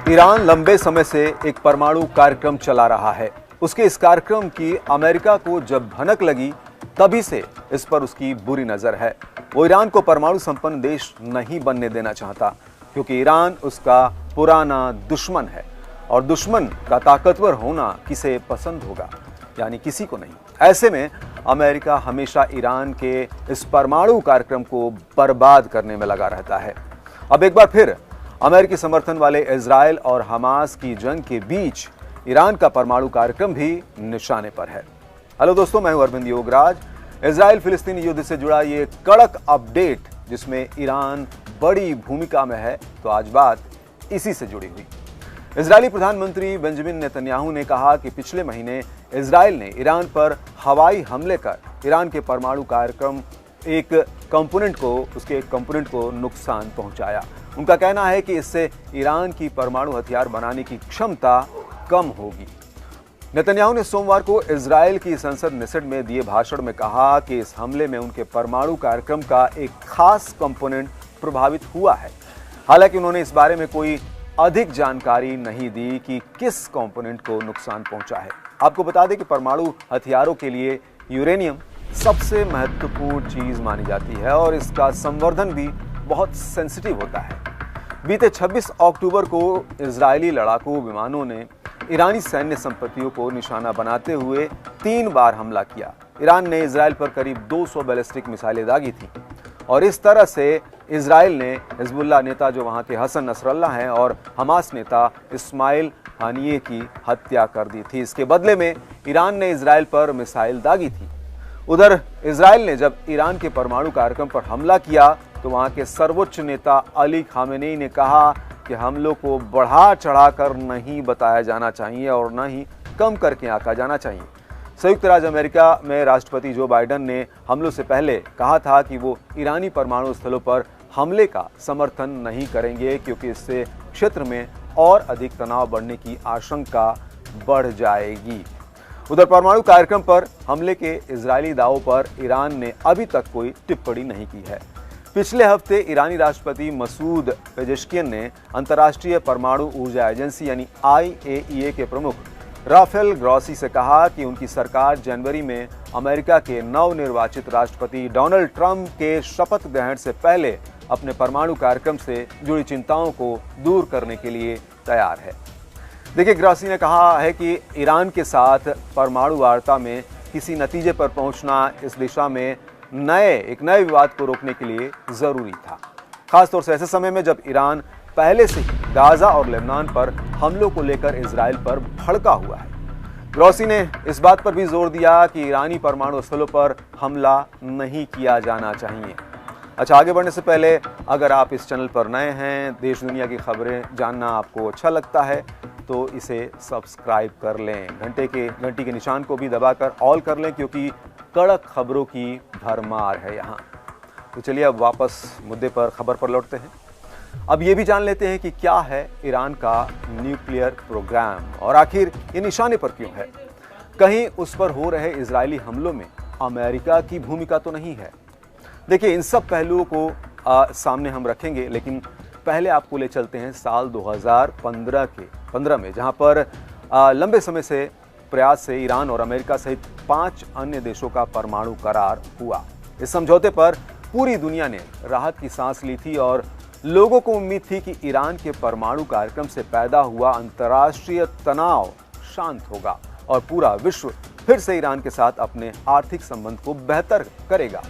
Iran लंबे समय से एक परमाणु कार्यक्रम चला रहा है। उसके इस कार्यक्रम की अमेरिका को जब भनक लगी तभी से इस पर उसकी बुरी नजर है। वो ईरान को परमाणु संपन्न देश नहीं बनने देना चाहता, क्योंकि ईरान उसका पुराना दुश्मन है और दुश्मन का ताकतवर होना किसे पसंद होगा, यानी किसी को नहीं। ऐसे में अमेरिका हमेशा ईरान के इस परमाणु कार्यक्रम को बर्बाद करने में लगा रहता है। अब एक बार फिर अमेरिकी समर्थन वाले इजराइल और हमास की जंग के बीच ईरान का परमाणु कार्यक्रम भी निशाने पर है। हेलो दोस्तों, मैं हूं अरविंद योगराज। इजराइल फिलिस्तीनी युद्ध से जुड़ा ये कड़क अपडेट जिसमें ईरान बड़ी भूमिका में है, तो आज बात इसी से जुड़ी हुई। इजरायली प्रधानमंत्री बेंजामिन नेतन्याहू ने कहा कि पिछले महीने इजराइल ने ईरान पर हवाई हमले कर ईरान के परमाणु कार्यक्रम उसके एक कंपोनेंट को नुकसान पहुंचाया। उनका कहना है कि इससे ईरान की परमाणु हथियार बनाने की क्षमता कम होगी। नेतन्याहू ने सोमवार को इजराइल की संसद नेसेट में दिए भाषण में कहा कि इस हमले में उनके परमाणु कार्यक्रम का एक खास कंपोनेंट प्रभावित हुआ है। हालांकि उन्होंने इस बारे में कोई अधिक जानकारी नहीं दी कि किस कंपोनेंट को नुकसान पहुंचा है। आपको बता दें कि परमाणु हथियारों के लिए यूरेनियम सबसे महत्वपूर्ण चीज मानी जाती है और इसका संवर्धन भी बहुत सेंसिटिव होता है। बीते 26 अक्टूबर को इजरायली लड़ाकू विमानों ने ईरानी सैन्य संपत्तियों को निशाना बनाते हुए 3 बार हमला किया। ईरान ने इजराइल पर करीब 200 बैलिस्टिक मिसाइलें दागी थी और इस तरह से इजराइल ने हिजबुल्लाह नेता जो वहां के हसन नसरल्लाह हैं और हमास नेता इस्माइल हानिये की हत्या कर दी थी। इसके बदले में ईरान ने इजराइल पर मिसाइल दागी थी। उधर इजराइल ने जब ईरान के परमाणु कार्यक्रम पर हमला किया तो वहां के सर्वोच्च नेता अली खामेनेई ने कहा कि हमलों को बढ़ा चढ़ाकर नहीं बताया जाना चाहिए और न ही कम करके आंका जाना चाहिए। संयुक्त राज्य अमेरिका में राष्ट्रपति जो बाइडेन ने हमलों से पहले कहा था कि वो ईरानी परमाणु स्थलों पर हमले का समर्थन नहीं करेंगे, क्योंकि इससे क्षेत्र में और अधिक तनाव बढ़ने की आशंका बढ़ जाएगी। उधर परमाणु कार्यक्रम पर हमले के इजरायली दावों पर ईरान ने अभी तक कोई टिप्पणी नहीं की है। पिछले हफ्ते ईरानी राष्ट्रपति मसूद पेजेश्कियन ने अंतर्राष्ट्रीय परमाणु ऊर्जा एजेंसी यानी IAEA के प्रमुख राफेल ग्रॉसी से कहा कि उनकी सरकार जनवरी में अमेरिका के नवनिर्वाचित राष्ट्रपति डोनाल्ड ट्रंप के शपथ ग्रहण से पहले अपने परमाणु कार्यक्रम से जुड़ी चिंताओं को दूर करने के लिए तैयार है। देखिए, ग्रॉसी ने कहा है कि ईरान के साथ परमाणु वार्ता में किसी नतीजे पर पहुंचना इस दिशा में एक नए विवाद को रोकने के लिए जरूरी था, खासतौर से ऐसे समय में जब ईरान पहले से ही गाजा और लेबनान पर हमलों को लेकर इजराइल पर भड़का हुआ है। ग्रॉसी ने इस बात पर भी जोर दिया कि ईरानी परमाणु स्थलों पर हमला नहीं किया जाना चाहिए। अच्छा, आगे बढ़ने से पहले अगर आप इस चैनल पर नए हैं, देश दुनिया की खबरें जानना आपको अच्छा लगता है, तो इसे सब्सक्राइब कर लें। घंटी के निशान को भी दबाकर ऑल कर लें, क्योंकि कड़क खबरों की भरमार है यहाँ। तो चलिए अब वापस खबर पर लौटते हैं। अब ये भी जान लेते हैं कि क्या है ईरान का न्यूक्लियर प्रोग्राम और आखिर ये निशाने पर क्यों है। कहीं उस पर हो रहे इजरायली हमलों में अमेरिका की भूमिका तो नहीं है। देखिए, इन सब पहलुओं को सामने हम रखेंगे, लेकिन पहले आपको ले चलते हैं साल 2015 में, जहां पर लंबे समय से प्रयास से ईरान और अमेरिका सहित 5 अन्य देशों का परमाणु करार हुआ। इस समझौते पर पूरी दुनिया ने राहत की सांस ली थी और लोगों को उम्मीद थी कि ईरान के परमाणु कार्यक्रम से पैदा हुआ अंतर्राष्ट्रीय तनाव शांत होगा और पूरा विश्व फिर से ईरान के साथ अपने आर्थिक संबंध को बेहतर करेगा।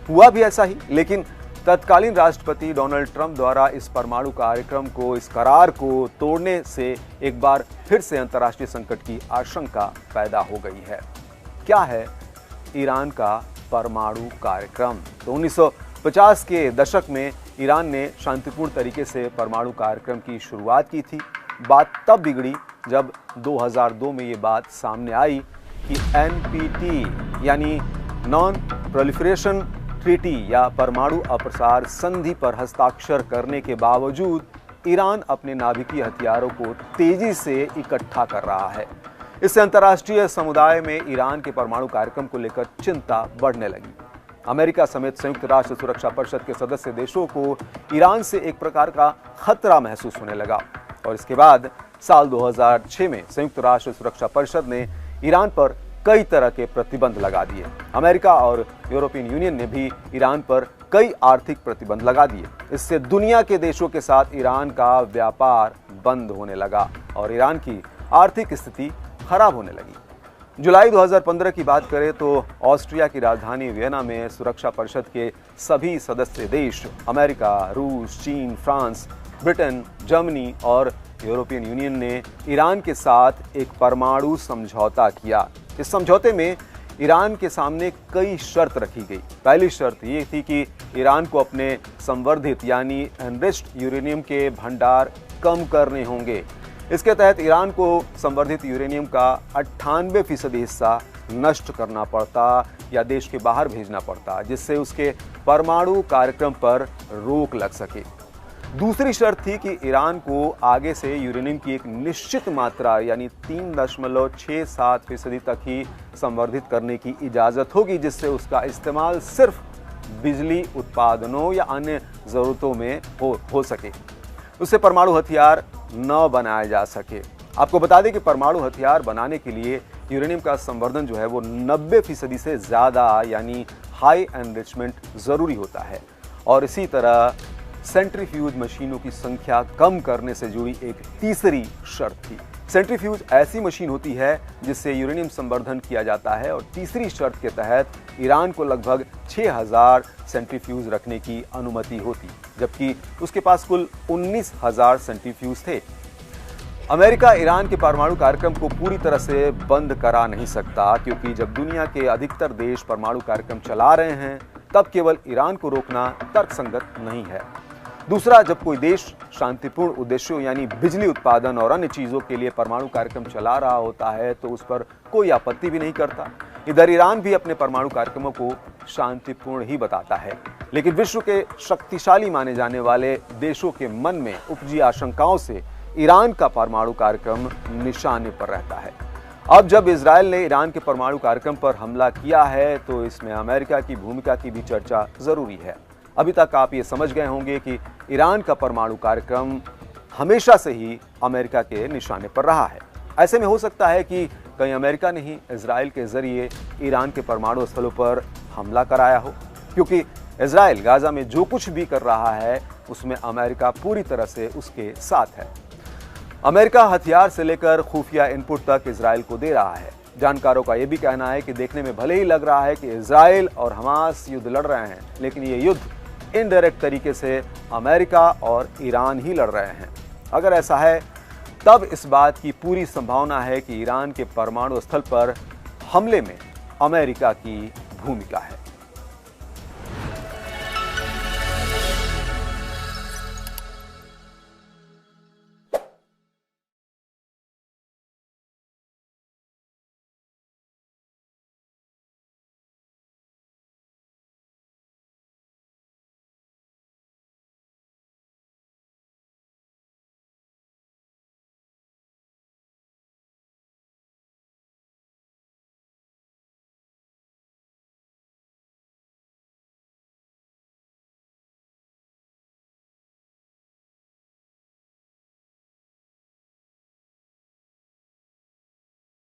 हुआ भी ऐसा ही, लेकिन तत्कालीन राष्ट्रपति डोनाल्ड ट्रंप द्वारा इस परमाणु कार्यक्रम को, इस करार को तोड़ने से एक बार फिर से अंतर्राष्ट्रीय संकट की आशंका पैदा हो गई है। क्या है ईरान का परमाणु कार्यक्रम? तो 1950 के दशक में ईरान ने शांतिपूर्ण तरीके से परमाणु कार्यक्रम की शुरुआत की थी। बात तब बिगड़ी जब 2002 में ये बात सामने आई कि NPT यानी नॉन प्रोलिफरेशन ट्रीटी या परमाणु अप्रसार संधि पर हस्ताक्षर करने के बावजूद ईरान अपने नाभिकीय हथियारों को तेजी से इकट्ठा कर रहा है। इससे अंतर्राष्ट्रीय समुदाय में ईरान के परमाणु कार्यक्रम को लेकर चिंता बढ़ने लगी। अमेरिका समेत संयुक्त राष्ट्र सुरक्षा परिषद के सदस्य देशों को ईरान से एक प्रकार का खतरा महसूस होने लगा और इसके बाद साल 2006 में संयुक्त राष्ट्र सुरक्षा परिषद ने ईरान पर कई तरह के प्रतिबंध लगा दिए। अमेरिका और यूरोपियन यूनियन ने भी ईरान पर कई आर्थिक प्रतिबंध लगा दिए। इससे दुनिया के देशों के साथ ईरान का व्यापार बंद होने लगा और ईरान की आर्थिक स्थिति खराब होने लगी। जुलाई 2015 की बात करें तो ऑस्ट्रिया की राजधानी वियना में सुरक्षा परिषद के सभी सदस्य देश अमेरिका, रूस, चीन, फ्रांस, ब्रिटेन, जर्मनी और यूरोपियन यूनियन ने ईरान के साथ एक परमाणु समझौता किया। इस समझौते में ईरान के सामने कई शर्त रखी गई। पहली शर्त ये थी कि ईरान को अपने संवर्धित यानी एनरिच्ड यूरेनियम के भंडार कम करने होंगे। इसके तहत ईरान को संवर्धित यूरेनियम का 98% हिस्सा नष्ट करना पड़ता या देश के बाहर भेजना पड़ता, जिससे उसके परमाणु कार्यक्रम पर रोक लग सके। दूसरी शर्त थी कि ईरान को आगे से यूरेनियम की एक निश्चित मात्रा यानी 3.67% तक ही संवर्धित करने की इजाज़त होगी, जिससे उसका इस्तेमाल सिर्फ बिजली उत्पादनों या अन्य ज़रूरतों में हो सके, उससे परमाणु हथियार न बनाया जा सके। आपको बता दें कि परमाणु हथियार बनाने के लिए यूरेनियम का संवर्धन जो है वो 90% से ज़्यादा यानी हाई एनरिचमेंट ज़रूरी होता है और इसी तरह सेंट्रीफ्यूज मशीनों की संख्या कम करने से जुड़ी एक तीसरी शर्त थी। सेंट्रीफ्यूज ऐसी मशीन होती है जिससे यूरेनियम संवर्धन किया जाता है और तीसरी शर्त के तहत ईरान को लगभग 6000 सेंट्रीफ्यूज रखने की अनुमति होती, जबकि उसके पास कुल 19,000 सेंट्रीफ्यूज थे। अमेरिका ईरान के परमाणु कार्यक्रम को पूरी तरह से बंद करा नहीं सकता, क्योंकि जब दुनिया के अधिकतर देश परमाणु कार्यक्रम चला रहे हैं तब केवल ईरान को रोकना तर्कसंगत नहीं है। दूसरा, जब कोई देश शांतिपूर्ण उद्देश्यों यानी बिजली उत्पादन और अन्य चीज़ों के लिए परमाणु कार्यक्रम चला रहा होता है तो उस पर कोई आपत्ति भी नहीं करता। इधर ईरान भी अपने परमाणु कार्यक्रमों को शांतिपूर्ण ही बताता है, लेकिन विश्व के शक्तिशाली माने जाने वाले देशों के मन में उपजी आशंकाओं से ईरान का परमाणु कार्यक्रम निशाने पर रहता है। अब जब इजरायल ने ईरान के परमाणु कार्यक्रम पर हमला किया है तो इसमें अमेरिका की भूमिका की भी चर्चा जरूरी है। अभी तक आप ये समझ गए होंगे कि ईरान का परमाणु कार्यक्रम हमेशा से ही अमेरिका के निशाने पर रहा है। ऐसे में हो सकता है कि कहीं अमेरिका ने ही इजरायल के जरिए ईरान के परमाणु स्थलों पर हमला कराया हो, क्योंकि इजरायल गाजा में जो कुछ भी कर रहा है उसमें अमेरिका पूरी तरह से उसके साथ है। अमेरिका हथियार से लेकर खुफिया इनपुट तक इजरायल को दे रहा है। जानकारों का यह भी कहना है कि देखने में भले ही लग रहा है कि इजरायल और हमास युद्ध लड़ रहे हैं, लेकिन ये युद्ध इनडायरेक्ट तरीके से अमेरिका और ईरान ही लड़ रहे हैं। अगर ऐसा है तब इस बात की पूरी संभावना है कि ईरान के परमाणु स्थल पर हमले में अमेरिका की भूमिका है।